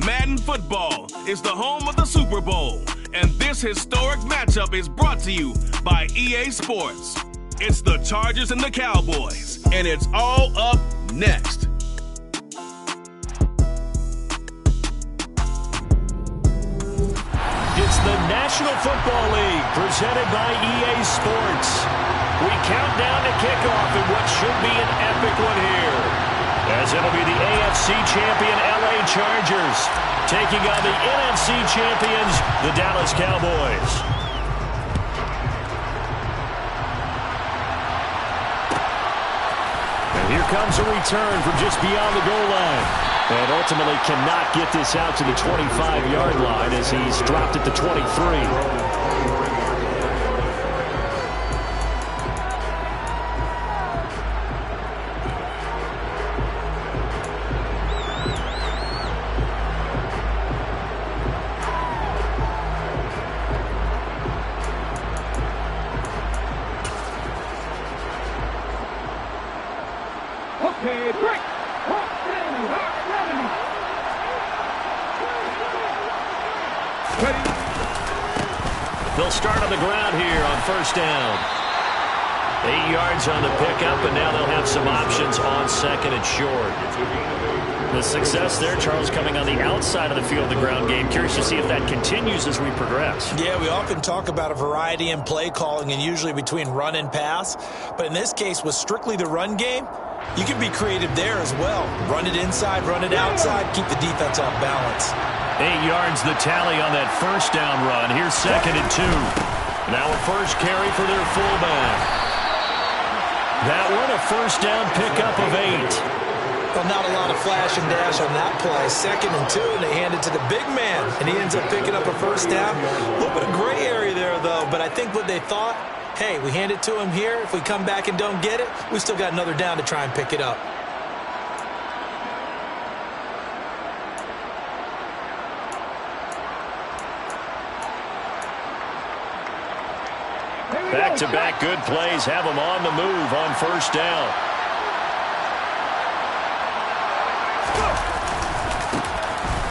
Madden Football is the home of the Super Bowl, and this historic matchup is brought to you by EA Sports. It's the Chargers and the Cowboys, and it's all up next. It's the National Football League presented by EA Sports. We count down to kickoff in what should be an epic one here, as it'll be the AFC champion LA Chargers taking on the NFC champions, the Dallas Cowboys. And here comes a return from just beyond the goal line. And ultimately cannot get this out to the 25-yard line as he's dropped at the 23. They'll start on the ground here on first down. 8 yards on the pickup, and now they'll have some options on second and short. The success there, Charles, coming on the outside of the field, the ground game. Curious to see if that continues as we progress. Yeah, we often talk about a variety in play calling and usually between run and pass. But in this case, with strictly the run game, you can be creative there as well. Run it inside, run it outside, keep the defense off balance. 8 yards the tally on that first down run. Here's second and 2. Now a first carry for their fullback. That one a first down pickup of 8. Well, not a lot of flash and dash on that play. Second and 2, and they hand it to the big man, and he ends up picking up a first down. A little bit of gray area there, though, but I think what they thought, hey, we hand it to him here. If we come back and don't get it, we still got another down to try and pick it up. Back-to-back good plays have them on the move on first down.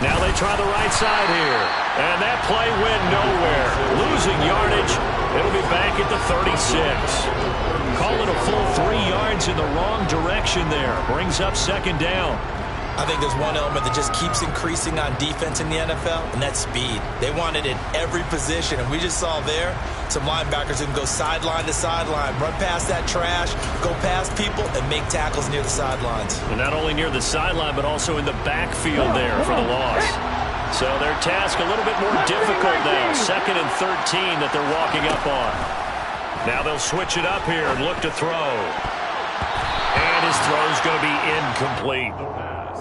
Now they try the right side here. And that play went nowhere. Losing yardage. It'll be back at the 36. Calling a full 3 yards in the wrong direction there. Brings up second down. I think there's one element that just keeps increasing on defense in the NFL, and that's speed. They want it in every position, and we just saw there some linebackers who can go sideline to sideline, run past that trash, go past people, and make tackles near the sidelines. And not only near the sideline, but also in the backfield there for the loss. So their task a little bit more difficult now. Second and 13 that they're walking up on. Now they'll switch it up here and look to throw. And his throw's going to be incomplete.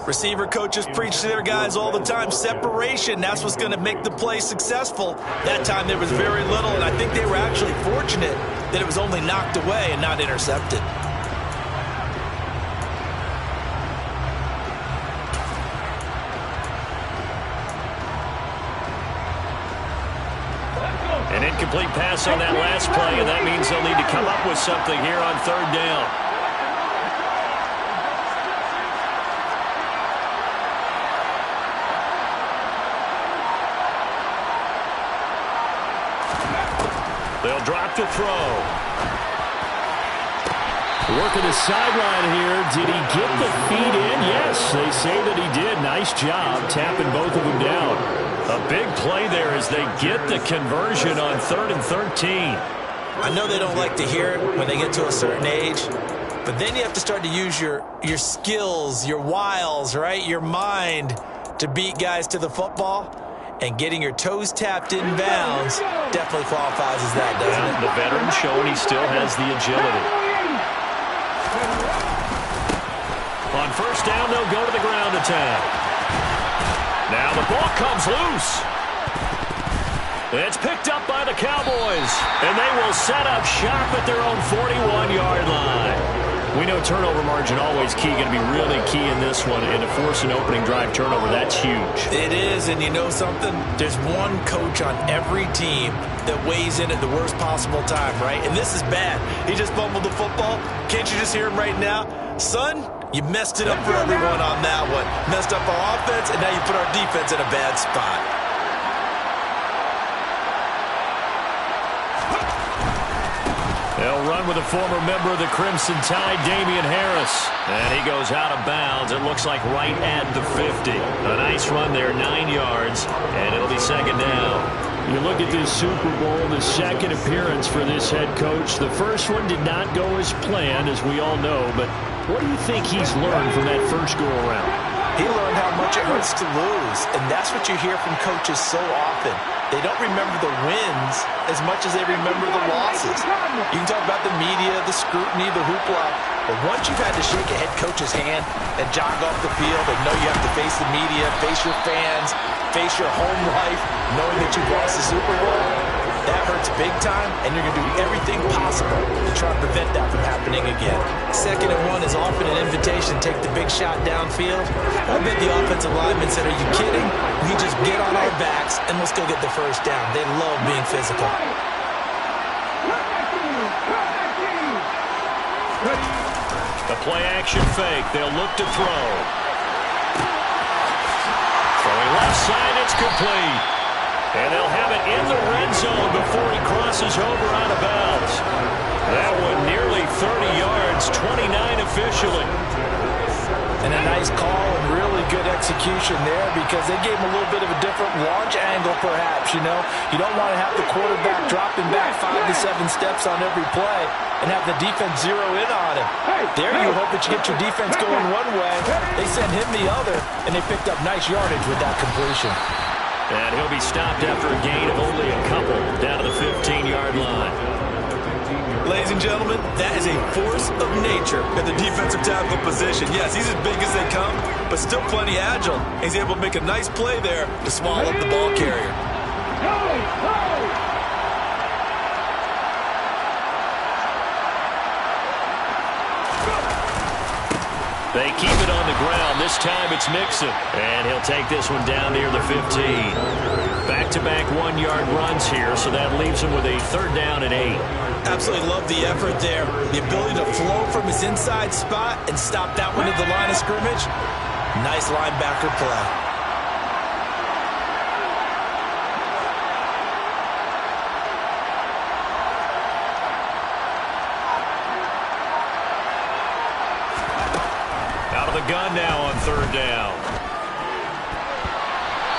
Receiver coaches preach to their guys all the time. Separation, that's what's going to make the play successful. That time there was very little, and I think they were actually fortunate that it was only knocked away and not intercepted. An incomplete pass on that last play, and that means they'll need to come up with something here on third down. They'll drop to throw. Working the sideline here. Did he get the feet in? Yes, they say that he did. Nice job tapping both of them down. A big play there as they get the conversion on 3rd and 13. I know they don't like to hear it when they get to a certain age, but then you have to start to use your skills, your wiles, right? Your mind to beat guys to the football. And getting your toes tapped in bounds definitely qualifies as that, doesn't it? The veteran showing he still has the agility. On first down, they'll go to the ground attack. Now the ball comes loose. It's picked up by the Cowboys, and they will set up shop at their own 41-yard line. We know turnover margin always key, going to be really key in this one. And to force an opening drive turnover, that's huge. It is, and you know something? There's one coach on every team that weighs in at the worst possible time, right? And this is bad. He just fumbled the football. Can't you just hear him right now? Son, you messed it up for everyone on that one. Messed up our offense, and now you put our defense in a bad spot. They'll run with a former member of the Crimson Tide, Damian Harris. And he goes out of bounds. It looks like right at the 50. A nice run there, 9 yards, and it'll be second down. You look at this Super Bowl, the second appearance for this head coach. The first one did not go as planned, as we all know. But what do you think he's learned from that first go-around? He learned how much it hurts to lose, and that's what you hear from coaches so often. They don't remember the wins as much as they remember the losses. You can talk about the media, the scrutiny, the hoopla, but once you've had to shake a head coach's hand and jog off the field and know you have to face the media, face your fans, face your home life, knowing that you've lost the Super Bowl, that hurts big time, and you're going to do everything possible to try to prevent that from happening again. 2nd and 1 is often an invitation to take the big shot downfield. I bet the offensive linemen said, are you kidding? We just get on our backs, and let's go get the first down. They love being physical. The play-action fake. They'll look to throw. Throwing left side, it's complete. And they'll have it in the red zone before he crosses over out of bounds. That one nearly 30 yards, 29 officially. And a nice call and really good execution there because they gave him a little bit of a different launch angle perhaps, you know. You don't want to have the quarterback dropping back 5 to 7 steps on every play and have the defense zero in on him. There you hope that you get your defense going one way. They send him the other, and they picked up nice yardage with that completion. And he'll be stopped after a gain of only a couple down to the 15-yard line. Ladies and gentlemen, that is a force of nature at the defensive tackle position. Yes, he's as big as they come, but still plenty agile. He's able to make a nice play there to swallow up the ball carrier. They keep it on the ground. This time it's Mixon. And he'll take this one down near the 15. Back-to-back 1-yard runs here, so that leaves him with a 3rd down and 8. Absolutely love the effort there. The ability to flow from his inside spot and stop that one at the line of scrimmage. Nice linebacker play. Gun now on 3rd down.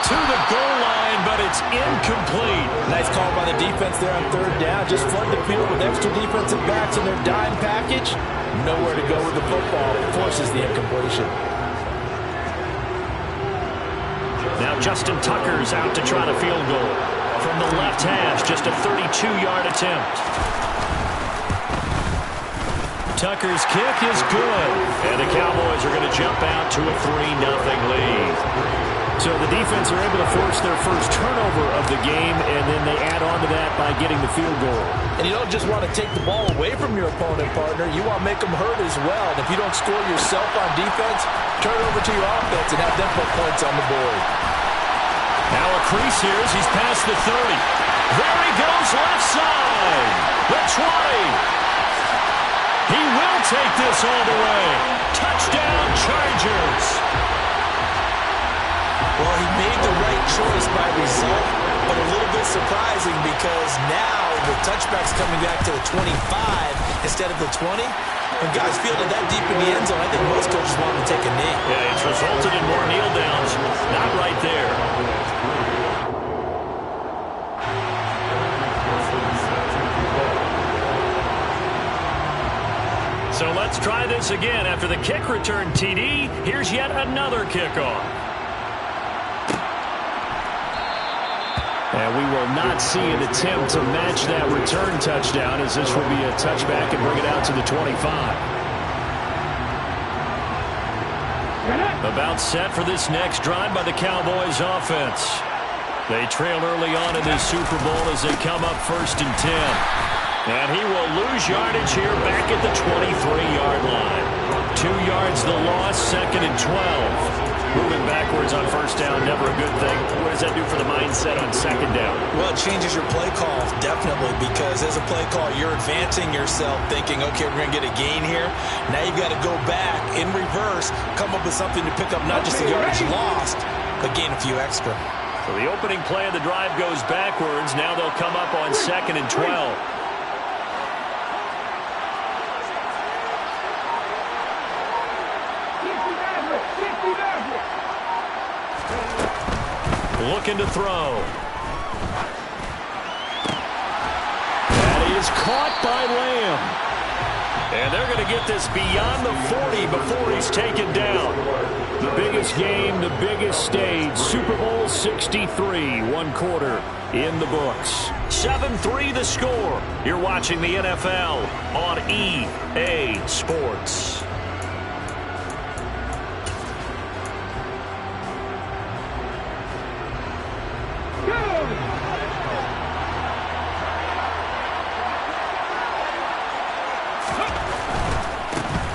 To the goal line, but it's incomplete. Nice call by the defense there on 3rd down. Just flood the field with extra defensive backs in their dime package. Nowhere to go with the football. It forces the incompletion. Now Justin Tucker's out to try the field goal. From the left hash, just a 32-yard attempt. Tucker's kick is good. And the Cowboys are going to jump out to a 3-0 lead. So the defense are able to force their first turnover of the game, and then they add on to that by getting the field goal. And you don't just want to take the ball away from your opponent, partner. You want to make them hurt as well. And if you don't score yourself on defense, turn it over to your offense and have them put points on the board. Now a crease here as he's past the 30. There he goes, left side. The 20. He will take this all the way. Touchdown, Chargers. Well, he made the right choice by result, but a little bit surprising because now the touchback's coming back to the 25 instead of the 20. When guys fielded that deep in the end zone, I think most coaches want to take a knee. Yeah, it's resulted in more kneel downs. Not right there. So let's try this again. After the kick return TD, here's yet another kickoff. And we will not see an attempt to match that return touchdown, as this will be a touchback and bring it out to the 25. About set for this next drive by the Cowboys offense. They trail early on in this Super Bowl as they come up 1st and 10. And he will lose yardage here back at the 23-yard line. 2 yards the loss, 2nd and 12. Moving backwards on first down, never a good thing. What does that do for the mindset on 2nd down? Well, it changes your play call, definitely, because as a play call, you're advancing yourself thinking, okay, we're going to get a gain here. Now you've got to go back in reverse, come up with something to pick up not just the yardage lost, but gain a few extra. So the opening play of the drive goes backwards. Now they'll come up on 2nd and 12. Looking to throw. That is caught by Lamb. And they're going to get this beyond the 40 before he's taken down. The biggest game, the biggest stage, Super Bowl 63, 1 quarter in the books. 7-3 the score. You're watching the NFL on EA Sports.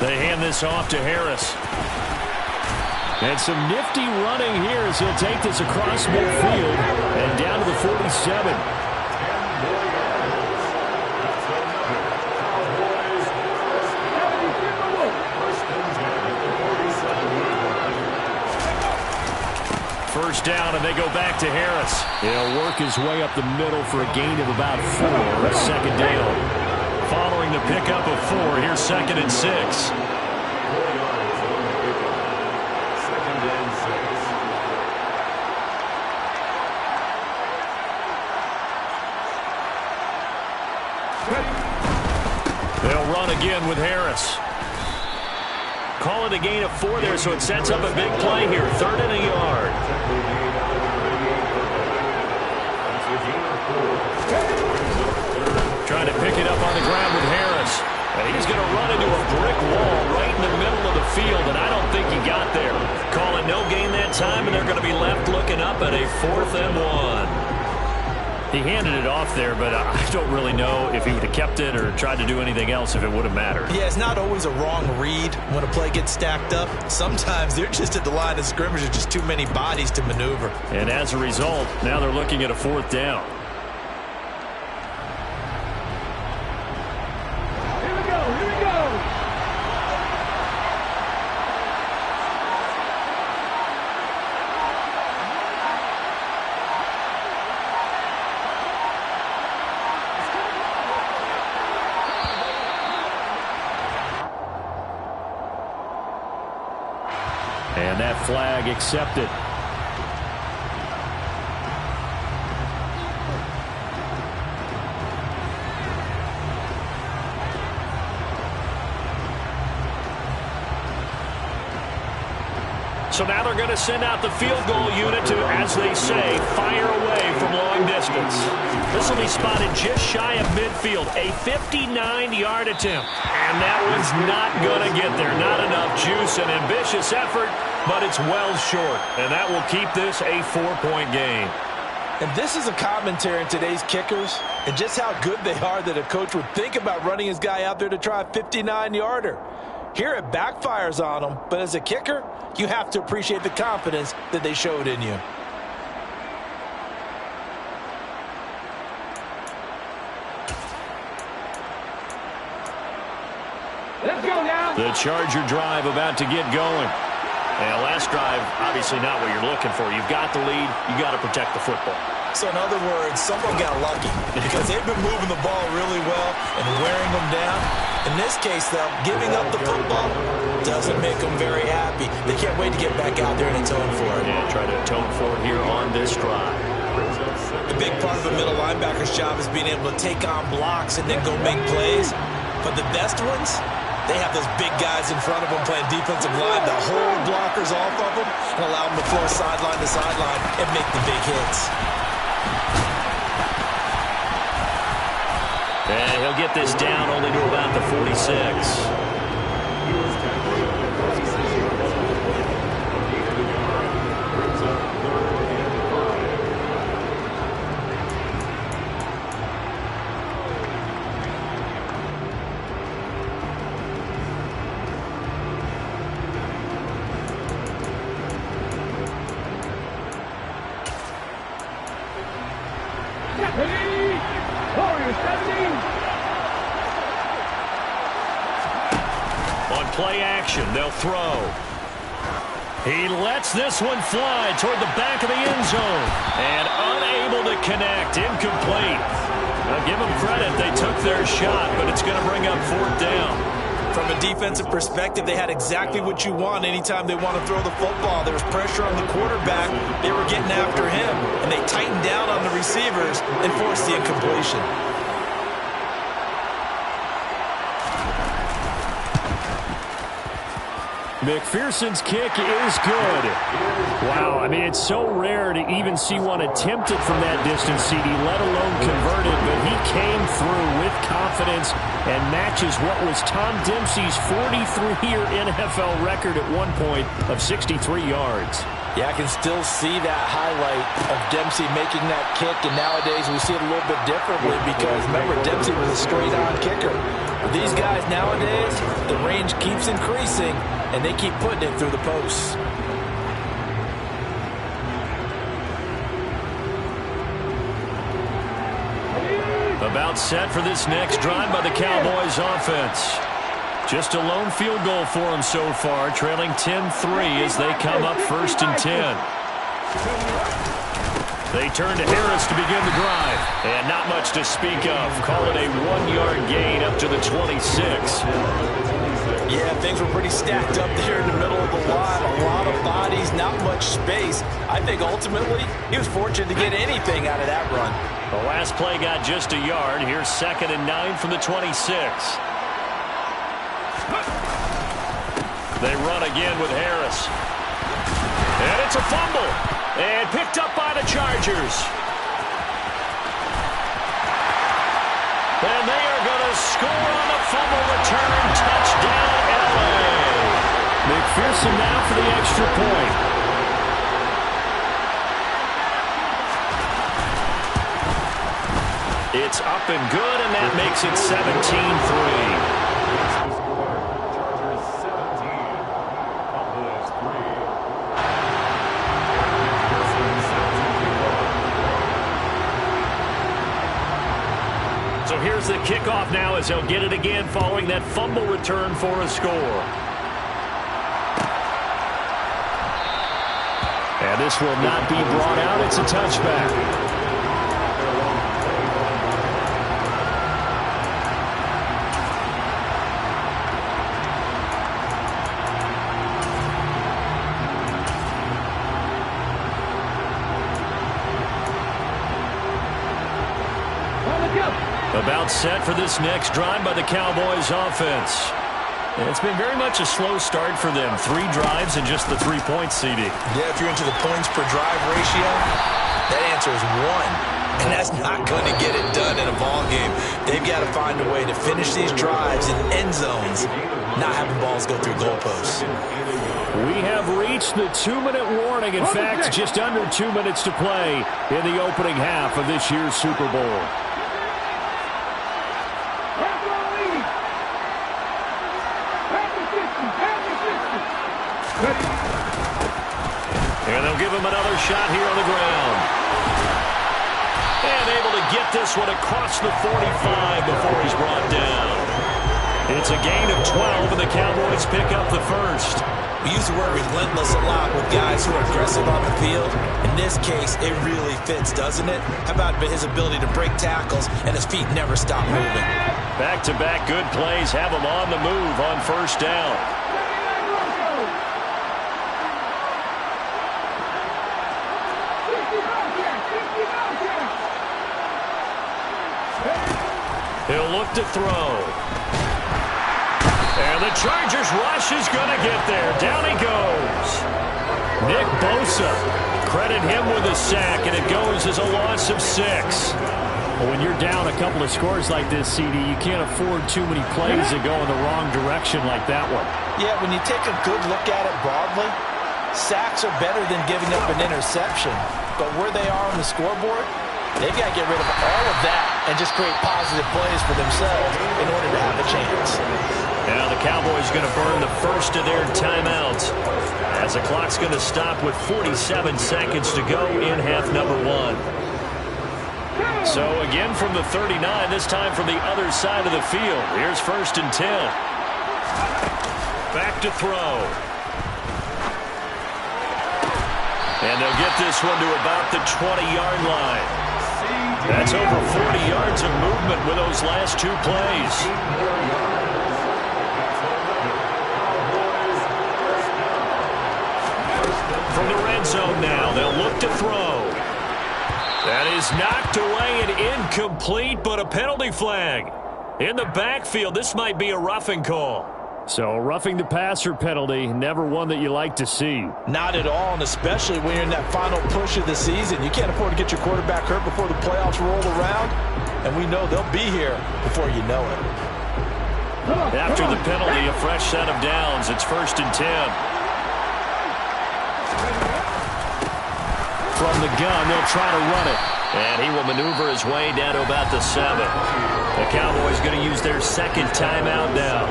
They hand this off to Harris. And some nifty running here as he'll take this across midfield and down to the 47. First down, and they go back to Harris. He'll work his way up the middle for a gain of about 4, 2nd down. Following the pickup of 4, here's 2nd and 6. They'll run again with Harris. Call it a gain of 4 there, so it sets up a big play here. 3rd and a yard. Trying to pick it up on the ground with Harris. And he's going to run into a brick wall right in the middle of the field, and I don't think he got there. Calling no gain that time, and they're going to be left looking up at a 4th and 1. He handed it off there, but I don't really know if he would have kept it or tried to do anything else if it would have mattered. Yeah, it's not always a wrong read when a play gets stacked up. Sometimes they're just at the line of scrimmage. There's just too many bodies to maneuver. And as a result, now they're looking at a 4th down. And that flag accepted. So now they're going to send out the field goal unit to, as they say, fire away from long distance. This will be spotted just shy of midfield. A 59-yard attempt. And that one's not going to get there. Not enough juice. An ambitious effort, but it's well short. And that will keep this a 4-point game. And this is a commentary on today's kickers and just how good they are that a coach would think about running his guy out there to try a 59-yarder. Here it backfires on them, but as a kicker, you have to appreciate the confidence that they showed in you. Let's go now. The Charger drive about to get going. And last drive, obviously not what you're looking for. You've got the lead. You got to protect the football. So in other words, someone got lucky because they've been moving the ball really well and wearing them down. In this case, though, giving up the football doesn't make them very happy. They can't wait to get back out there and atone for it. Yeah, try to atone for it here on this drive. The big part of a middle linebacker's job is being able to take on blocks and then go make plays. But the best ones, they have those big guys in front of them playing defensive line to hold blockers off of them and allow them to flow sideline to sideline and make the big hits. And he'll get this down only to about the 46. play action. They'll throw. He lets this one fly toward the back of the end zone. And unable to connect. Incomplete. Now give them credit. They took their shot, but it's going to bring up 4th down. From a defensive perspective, they had exactly what you want anytime they want to throw the football. There was pressure on the quarterback. They were getting after him, and they tightened down on the receivers and forced the incompletion. McPherson's kick is good. Wow, I mean, it's so rare to even see one attempted from that distance, CD, let alone converted, but he came through with confidence and matches what was Tom Dempsey's 43-year NFL record at one point of 63 yards. Yeah, I can still see that highlight of Dempsey making that kick, and nowadays we see it a little bit differently because, remember, Dempsey was a straight-on kicker. But these guys nowadays, the range keeps increasing, and they keep putting it through the posts. About set for this next drive by the Cowboys offense. Just a lone field goal for them so far, trailing 10-3 as they come up 1st and 10. They turn to Harris to begin the drive. And not much to speak of. Call it a 1-yard gain up to the 26. Yeah, things were pretty stacked up there in the middle of the line. A lot of bodies, not much space. I think ultimately he was fortunate to get anything out of that run. The last play got just a yard. Here's 2nd and 9 from the 26. They run again with Harris. And it's a fumble. And picked up by the Chargers. And they are going to score on the fumble return. Touchdown, LA. McPherson now for the extra point. It's up and good, and that makes it 17-3. So here's the kickoff now as he'll get it again following that fumble return for a score. And this will not be brought out. It's a touchback. About set for this next drive by the Cowboys offense. And it's been very much a slow start for them. 3 drives and just the 3 points, CD. Yeah, if you're into the points per drive ratio, that answer is 1. And that's not going to get it done in a ball game. They've got to find a way to finish these drives in end zones, not having balls go through goalposts. We have reached the 2-minute warning. In fact, just under 2 minutes to play in the opening half of this year's Super Bowl. And they'll give him another shot here on the ground. And able to get this one across the 45 before he's brought down. It's a gain of 12, and the Cowboys pick up the first. We use the word relentless a lot with guys who are aggressive on the field. In this case, it really fits, doesn't it? How about his ability to break tackles and his feet never stop moving? Back-to-back good plays have him on the move on 1st down. He'll look to throw. And the Chargers rush is going to get there. Down he goes. Nick Bosa. Credit him with a sack, and it goes as a loss of 6. Well, when you're down a couple of scores like this, CD, you can't afford too many plays that go in the wrong direction like that one. Yeah, when you take a good look at it broadly, sacks are better than giving up an interception. But where they are on the scoreboard, they've got to get rid of all of that and just create positive plays for themselves in order to have a chance. Now the Cowboys going to burn the first of their timeouts as the clock's going to stop with 47 seconds to go in half number 1. So again from the 39, this time from the other side of the field. Here's 1st and 10. Back to throw. And they'll get this one to about the 20-yard line. That's over 40 yards of movement with those last two plays. From the red zone now, they'll look to throw. That is knocked away and incomplete, but a penalty flag. In the backfield, this might be a roughing call. So roughing the passer penalty, never one that you like to see. Not at all, and especially when you're in that final push of the season. You can't afford to get your quarterback hurt before the playoffs roll around, and we know they'll be here before you know it. After the penalty, a fresh set of downs. It's 1st and 10. From the gun, they'll try to run it. And he will maneuver his way down to about the 7. The Cowboys going to use their second timeout now,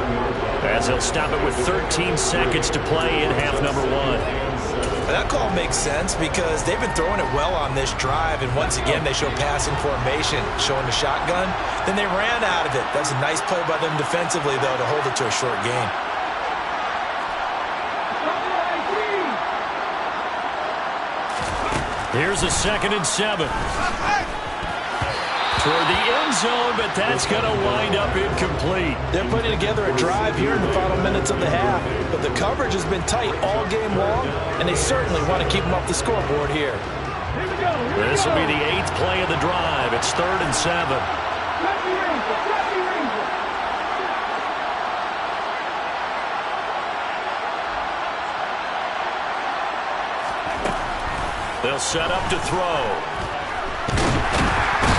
as they'll stop it with 13 seconds to play in half number 1. That call makes sense because they've been throwing it well on this drive, and once again they show passing formation, showing the shotgun. Then they ran out of it. That's a nice play by them defensively, though, to hold it to a short gain. Here's a 2nd and 7. Toward the end zone, but that's going to wind up incomplete. They're putting together a drive here in the final minutes of the half, but the coverage has been tight all game long, and they certainly want to keep them off the scoreboard here. This will be the 8th play of the drive. It's 3rd and 7. They'll set up to throw.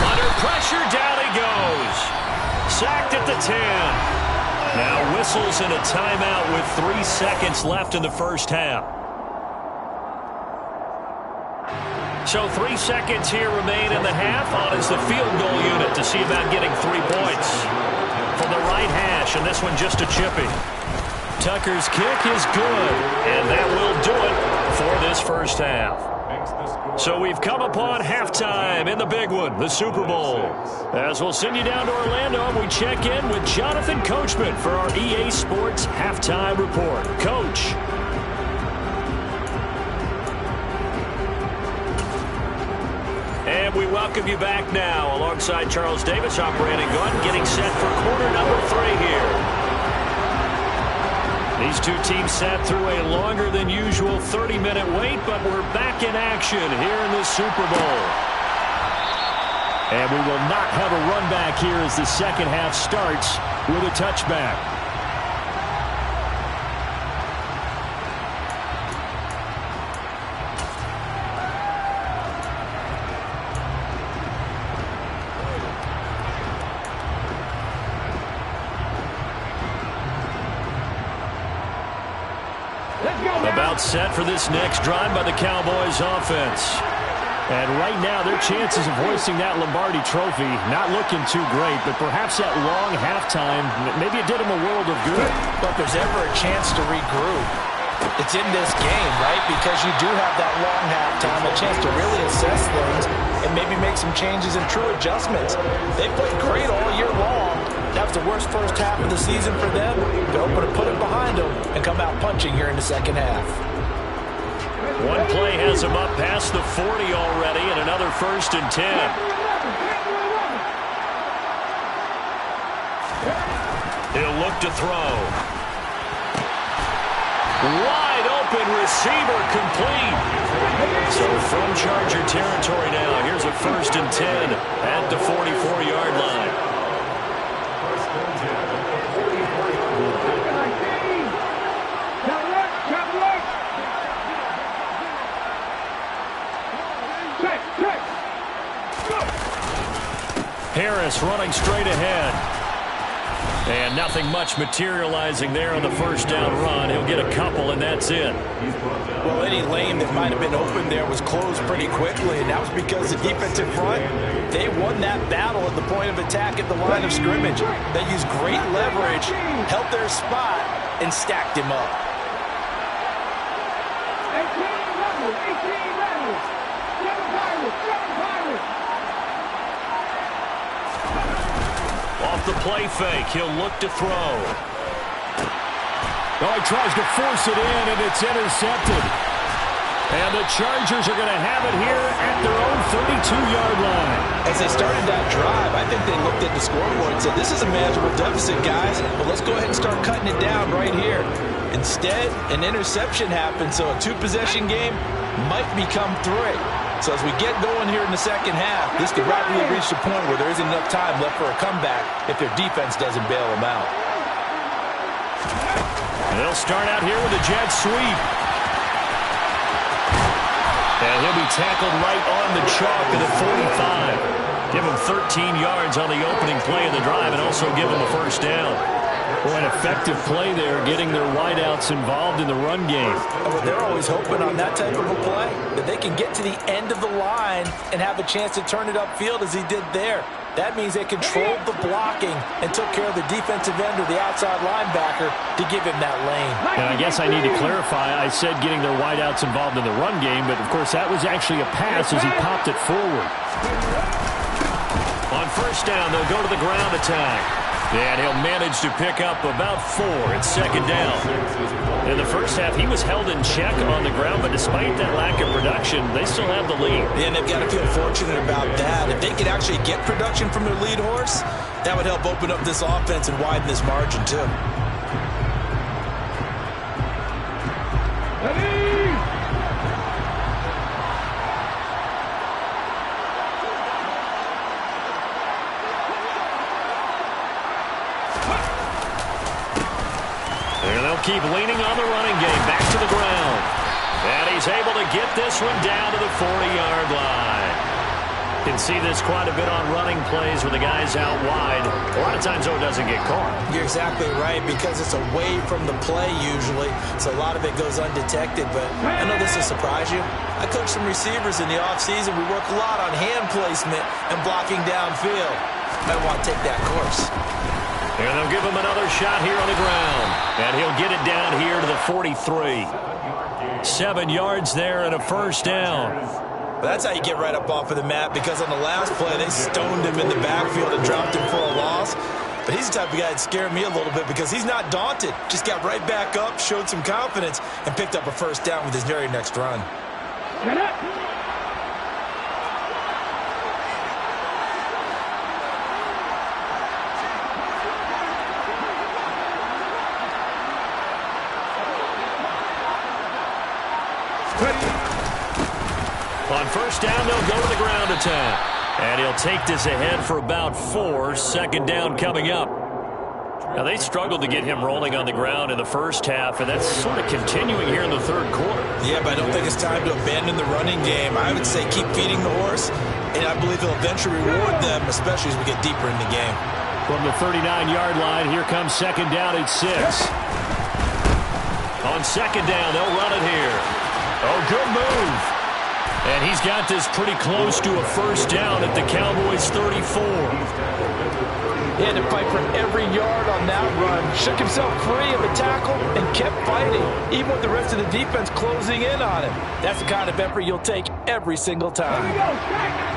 Under pressure, down he goes. Sacked at the 10. Now whistles in a timeout with 3 seconds left in the first half. So 3 seconds here remain in the half. On is the field goal unit to see about getting 3 points. From the right hash, and this one just a chippy. Tucker's kick is good, and that will do it for this first half. So we've come upon halftime in the big one, the Super Bowl. As we'll send you down to Orlando, and we check in with Jonathan Coachman for our EA Sports Halftime Report. Coach. And we welcome you back now alongside Charles Davis. I'm Brandon Gunn, getting set for quarter number 3 here. These two teams sat through a longer than usual 30-minute wait, but we're back in action here in the Super Bowl. And we will not have a run back here as the second half starts with a touchback. About set for this next drive by the Cowboys offense. And right now, their chances of hoisting that Lombardi trophy not looking too great, but perhaps that long halftime, maybe it did them a world of good. But if there's ever a chance to regroup, it's in this game, right? Because you do have that long halftime, a chance to really assess things and maybe make some changes and true adjustments. They played great all year long. That was the worst first half of the season for them. They're hoping to put it behind them and come out punching here in the second half. One play has him up past the 40 already, and another 1st and 10. He'll look to throw. Wide open receiver complete. So from Charger territory now, here's a 1st and 10 at the 44-yard line. Harris running straight ahead. And nothing much materializing there on the first down run. He'll get a couple, and that's it. Well, any lane that might have been open there was closed pretty quickly, and that was because the defensive front, they won that battle at the point of attack at the line of scrimmage. They used great leverage, held their spot, and stacked him up. 18 rebels. 7 pirates. Off the play fake, he'll look to throw. Oh, he tries to force it in, and it's intercepted. And the Chargers are going to have it here at their own 32-yard line. As they started that drive, I think they looked at the scoreboard and said, this is a manageable deficit, guys, but let's go ahead and start cutting it down right here. Instead, an interception happened, so a two-possession game might become three. So as we get going here in the second half, this could rapidly reach the point where there isn't enough time left for a comeback if their defense doesn't bail them out. They'll start out here with a jet sweep. And he'll be tackled right on the chalk at the 45. Give him 13 yards on the opening play of the drive and also give him a first down. Boy, an effective play there, getting their wideouts involved in the run game. Well, they're always hoping on that type of a play that they can get to the end of the line and have a chance to turn it upfield as he did there. That means they controlled the blocking and took care of the defensive end or the outside linebacker to give him that lane. And I guess I need to clarify, I said getting their wideouts involved in the run game, but of course that was actually a pass as he popped it forward. On first down, they'll go to the ground attack. And he'll manage to pick up about 4 at second down. In the first half, he was held in check on the ground, but despite that lack of production, they still have the lead. And they've got to feel fortunate about that. If they could actually get production from their lead horse, that would help open up this offense and widen this margin, too. Keep leaning on the running game. Back to the ground. And he's able to get this one down to the 40-yard line. You can see this quite a bit on running plays with the guys out wide. A lot of times, though, it doesn't get caught. You're exactly right, because it's away from the play usually, so a lot of it goes undetected. But I know this will surprise you. I coach some receivers in the offseason. We work a lot on hand placement and blocking downfield. Might want to take that course. And they'll give him another shot here on the ground. And he'll get it down here to the 43. 7 yards there and a first down. But that's how you get right up off of the mat, because on the last play, they stoned him in the backfield and dropped him for a loss. But he's the type of guy that scared me a little bit because he's not daunted. Just got right back up, showed some confidence, and picked up a first down with his very next run. On first down, they'll go to the ground attack. And he'll take this ahead for about 4. Second down coming up. Now, they struggled to get him rolling on the ground in the first half, and that's sort of continuing here in the third quarter. Yeah, but I don't think it's time to abandon the running game. I would say keep feeding the horse, and I believe he'll eventually reward them, especially as we get deeper in the game. From the 39-yard line, here comes second down at 6. On second down, they'll run it here. Oh, good move. And he's got this pretty close to a first down at the Cowboys' 34. He had to fight for every yard on that run. Shook himself free of the tackle and kept fighting, even with the rest of the defense closing in on him. That's the kind of effort you'll take every single time. Here we go, strike.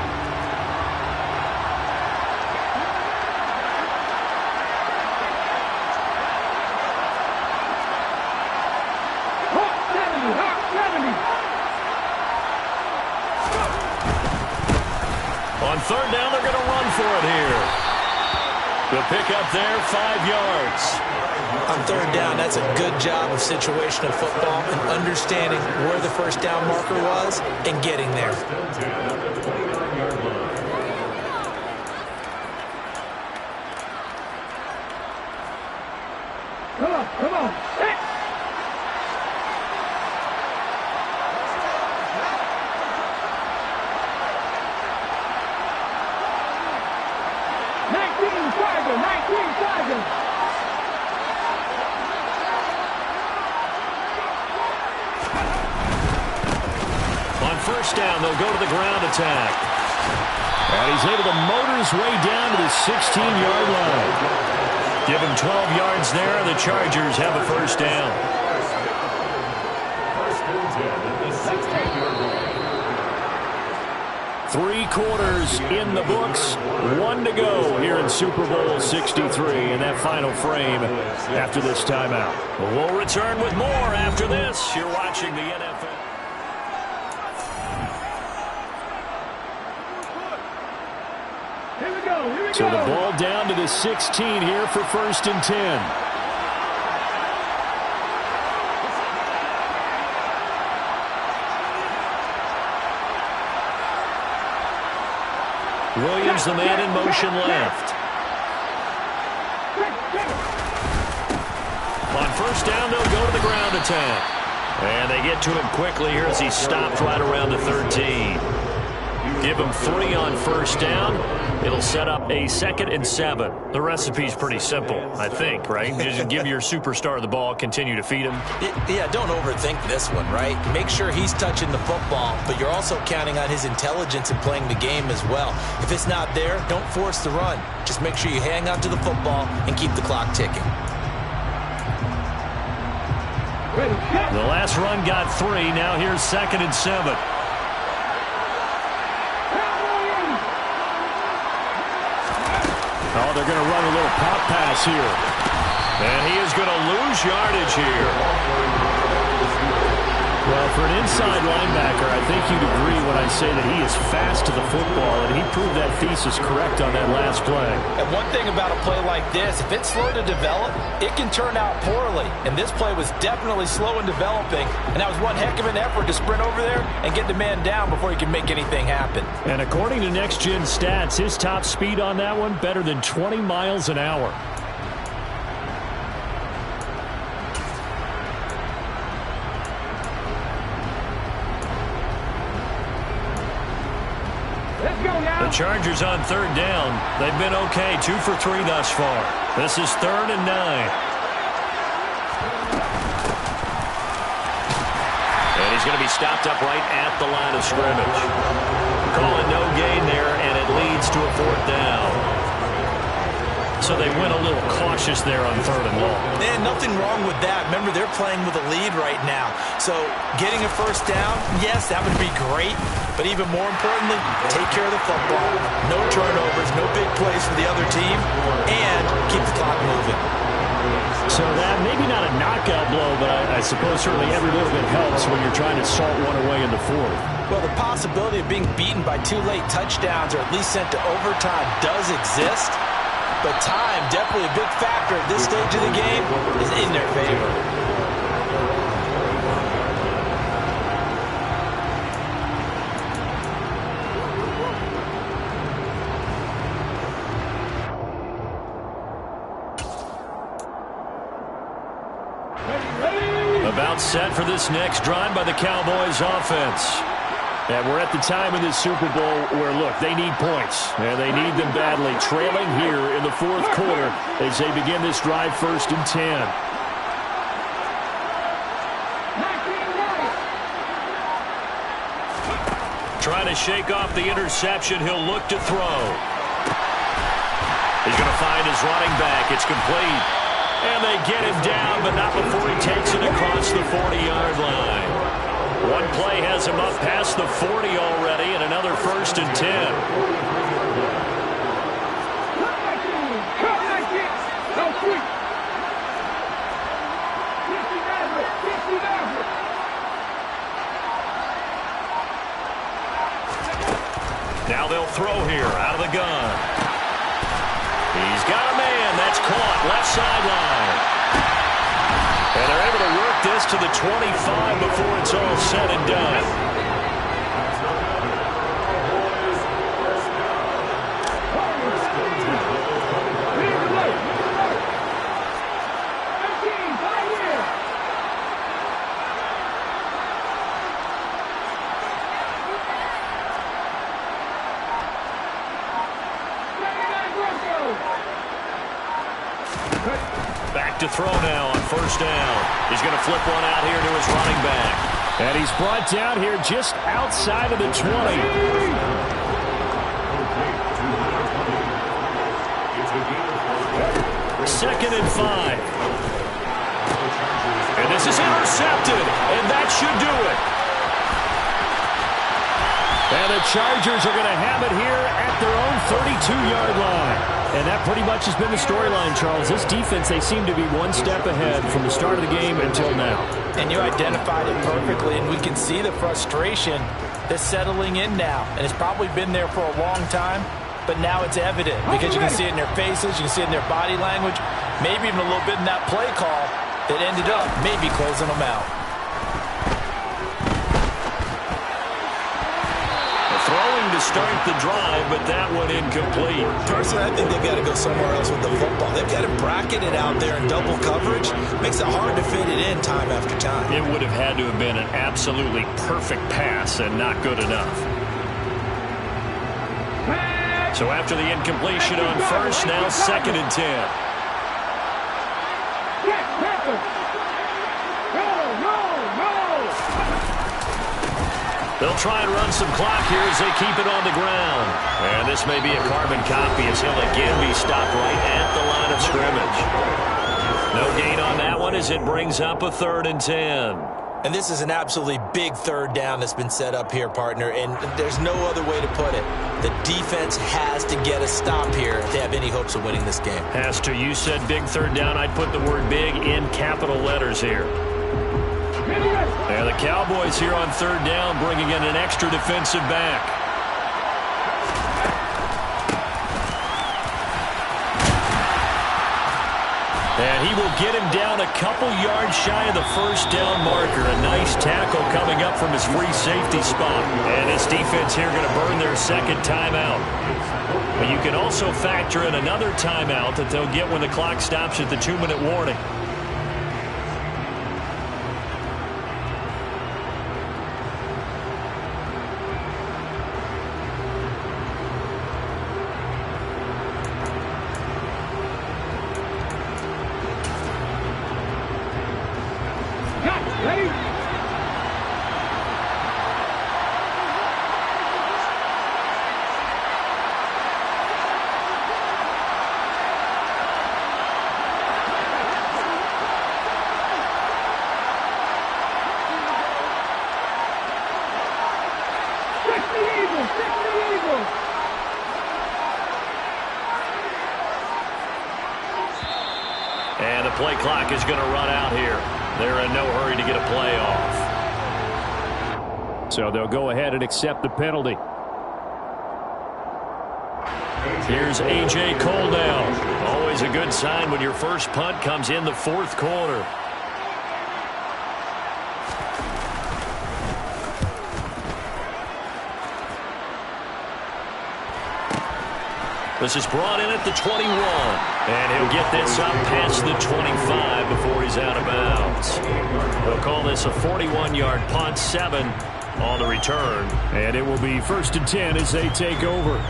On third down, they're going to run for it here. The pickup there, 5 yards. On third down, that's a good job of situational football and understanding where the first down marker was and getting there. Come on. Hey. On first down, they'll go to the ground attack. And he's able to motor his way down to the 16-yard line. Give him 12 yards there, and the Chargers have a first down. 3 quarters in the books. 1 to go here in Super Bowl 63 in that final frame after this timeout. We'll return with more after this. You're watching the NFL. Here we go. So the ball down to the 16 here for 1st and 10. Williams, the man in motion left. On 1st down, they'll go to the ground attack. And they get to him quickly here as he stopped right around the 13. Give him 3 on 1st down. It'll set up a 2nd and 7. The recipe's pretty simple, I think, right? Just give your superstar the ball, continue to feed him. Yeah, don't overthink this one, right? Make sure he's touching the football, but you're also counting on his intelligence in playing the game as well. If it's not there, don't force the run. Just make sure you hang on to the football and keep the clock ticking. The last run got 3. Now here's 2nd and 7. Oh, they're going to run a little pop pass here. And he is going to lose yardage here. Well, for an inside linebacker, I think you'd agree when I say that he is fast to the football, and he proved that thesis correct on that last play. And one thing about a play like this, if it's slow to develop, it can turn out poorly. And this play was definitely slow in developing, and that was one heck of an effort to sprint over there and get the man down before he can make anything happen. And according to Next Gen Stats, his top speed on that one, better than 20 miles an hour. The Chargers on 3rd down. They've been okay, 2 for 3 thus far. This is 3rd and 9. And he's going to be stopped up right at the line of scrimmage. Calling no gain there, and it leads to a 4th down. So they went a little cautious there on 3rd and long. And nothing wrong with that. Remember, they're playing with a lead right now. So getting a 1st down, yes, that would be great. But even more importantly, take care of the football. No turnovers, no big plays for the other team, and keep the clock moving. So that, maybe not a knockout blow, but I suppose certainly every little bit helps when you're trying to salt one away in the 4th. Well, the possibility of being beaten by 2 late touchdowns or at least sent to overtime does exist. But time, definitely a big factor at this stage of the game, is in their favor. About set for this next drive by the Cowboys offense. And we're at the time in this Super Bowl where, look, they need points. And they need them badly. Trailing here in the 4th quarter as they begin this drive 1st and 10. Trying to shake off the interception. He'll look to throw. He's going to find his running back. It's complete. And they get him down, but not before he takes it across the 40-yard line. One play has him up past the 40 already, and another 1st and 10. Now they'll throw here out of the gun. He's got a man. That's caught left sideline. And they're able to work this to the 25 before it's all said and done. Back to throw now on 1st down. He's going to flip one out here to his running back. And he's brought down here just outside of the 20. 2nd and 5. And this is intercepted, and that should do it. And the Chargers are going to have it here at their own 32-yard line. And that pretty much has been the storyline, Charles. This defense, they seem to be one step ahead from the start of the game until now. And you identified it perfectly, and we can see the frustration that's settling in now. And it's probably been there for a long time, but now it's evident because you can see it in their faces, you can see it in their body language, maybe even a little bit in that play call that ended up maybe closing them out. Throwing to start the drive, but that one incomplete. Personally, I think they've got to go somewhere else with the football. They've got to bracket it out there in double coverage. Makes it hard to fit it in time after time. It would have had to have been an absolutely perfect pass and not good enough. So after the incompletion on first, now 2nd and 10. They'll try and run some clock here as they keep it on the ground. And this may be a carbon copy as he'll again be stopped right at the line of scrimmage. No gain on that one as it brings up a 3rd and 10. And this is an absolutely big 3rd down that's been set up here, partner, and there's no other way to put it. The defense has to get a stop here if they have any hopes of winning this game. Has to. You said big 3rd down. I'd put the word big in capital letters here. And the Cowboys here on 3rd down, bringing in an extra defensive back. And he will get him down a couple yards shy of the 1st down marker. A nice tackle coming up from his free safety spot. And this defense here going to burn their 2nd timeout. But you can also factor in another timeout that they'll get when the clock stops at the 2-minute warning. And the play clock is going to run out here. They're in no hurry to get a play off. So they'll go ahead and accept the penalty. Here's A.J. Cole now. Always a good sign when your first punt comes in the 4th quarter. This is brought in at the 21. And he'll get this up past the 25 before he's out of bounds. They'll call this a 41-yard punt, 7 on the return. And it will be 1st and 10 as they take over.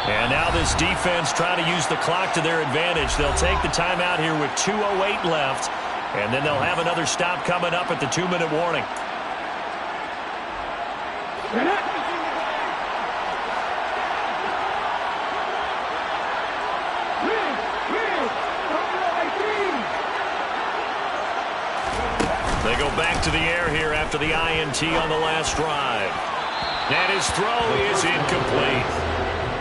And now this defense trying to use the clock to their advantage. They'll take the timeout here with 2:08 left, and then they'll have another stop coming up at the 2-minute warning. They go back to the air here after the INT on the last drive. And his throw is incomplete.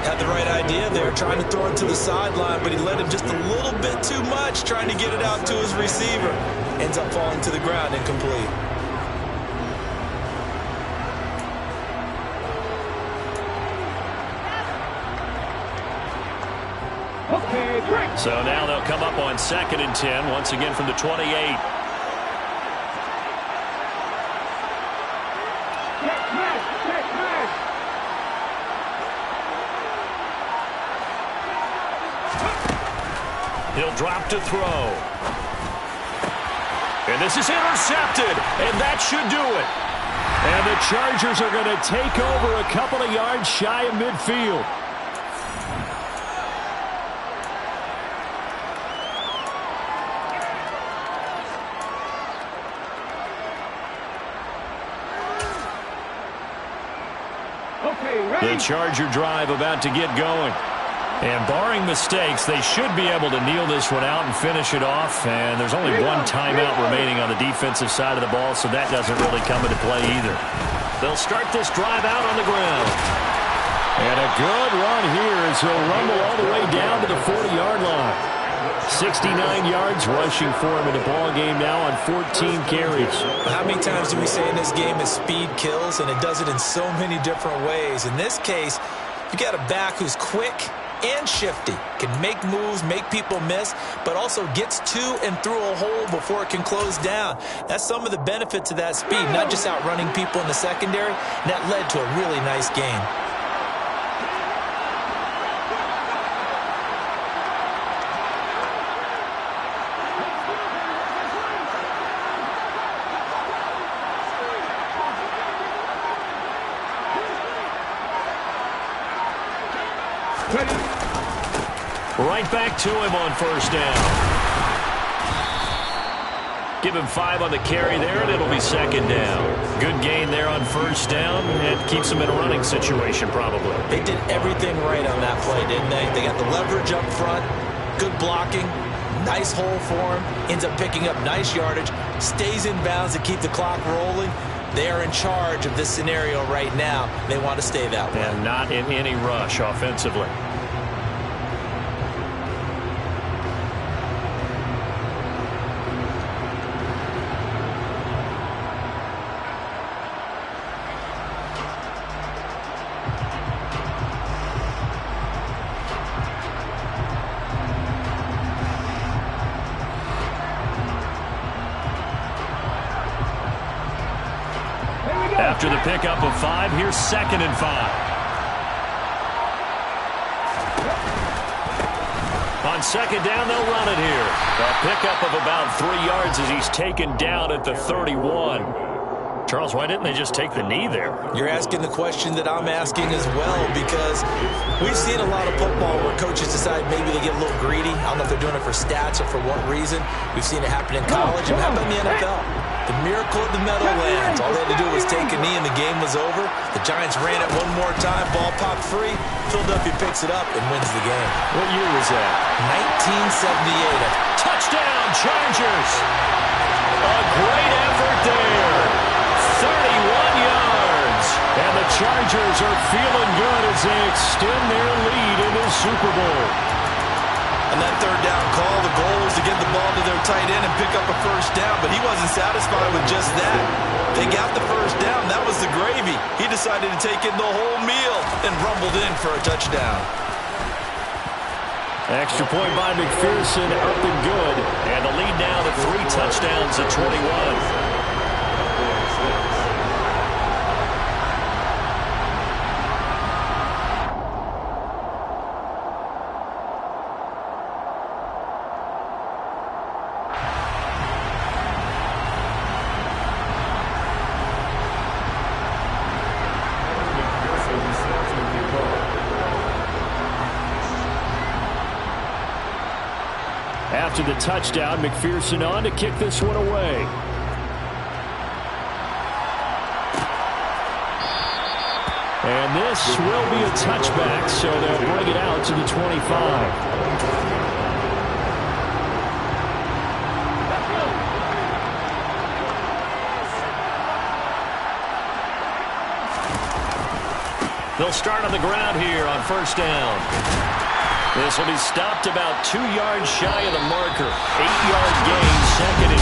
Had the right idea there, trying to throw it to the sideline, but he led him just a little bit too much, trying to get it out to his receiver. Ends up falling to the ground, incomplete. So now they'll come up on 2nd and 10, once again from the 28. He'll drop to throw. And this is intercepted, and that should do it. And the Chargers are going to take over a couple of yards shy of midfield. The Charger drive about to get going. And barring mistakes, they should be able to kneel this one out and finish it off. And there's only one timeout remaining on the defensive side of the ball, so that doesn't really come into play either. They'll start this drive out on the ground. And a good run here as he'll rumble all the way down to the 40-yard line. 69 yards rushing for him in the ball game now on 14 carries. How many times do we say in this game is speed kills, and it does it in so many different ways. In this case, you got a back who's quick and shifty, can make moves, make people miss, but also gets to and through a hole before it can close down. That's some of the benefits of that speed, not just outrunning people in the secondary, and that led to a really nice game. Right back to him on first down. Give him 5 on the carry there, and it'll be second down. Good gain there on first down. It keeps him in a running situation, probably. They did everything right on that play, didn't they? They got the leverage up front, good blocking, nice hole for him, ends up picking up nice yardage, stays in bounds to keep the clock rolling. They are in charge of this scenario right now. They want to stay that way. And not in any rush offensively. After the pickup of 5, here's 2nd and 5. On second down, they'll run it here. A pickup of about 3 yards as he's taken down at the 31. Charles, why didn't they just take the knee there? You're asking the question that I'm asking as well, because we've seen a lot of football where coaches decide maybe they get a little greedy. I don't know if they're doing it for stats or for what reason. We've seen it happen in college, and how about in the NFL? The miracle of the Meadowlands. All they had to do was take a knee and the game was over. The Giants ran it one more time. Ball popped free. Philadelphia picks it up and wins the game. What year was that? 1978. Touchdown, Chargers. A great effort there. 31 yards. And the Chargers are feeling good as they extend their lead in the Super Bowl. On that third down call, the goal was to get the ball to their tight end and pick up a first down, but he wasn't satisfied with just that. They got the first down. That was the gravy. He decided to take in the whole meal and rumbled in for a touchdown. Extra point by McPherson, up and good. And the lead now to 3 touchdowns at 21. After the touchdown, McPherson on to kick this one away. And this will be a touchback, so they'll bring it out to the 25. They'll start on the ground here on first down. This will be stopped about 2 yards shy of the marker. 8-yard gain, 2nd and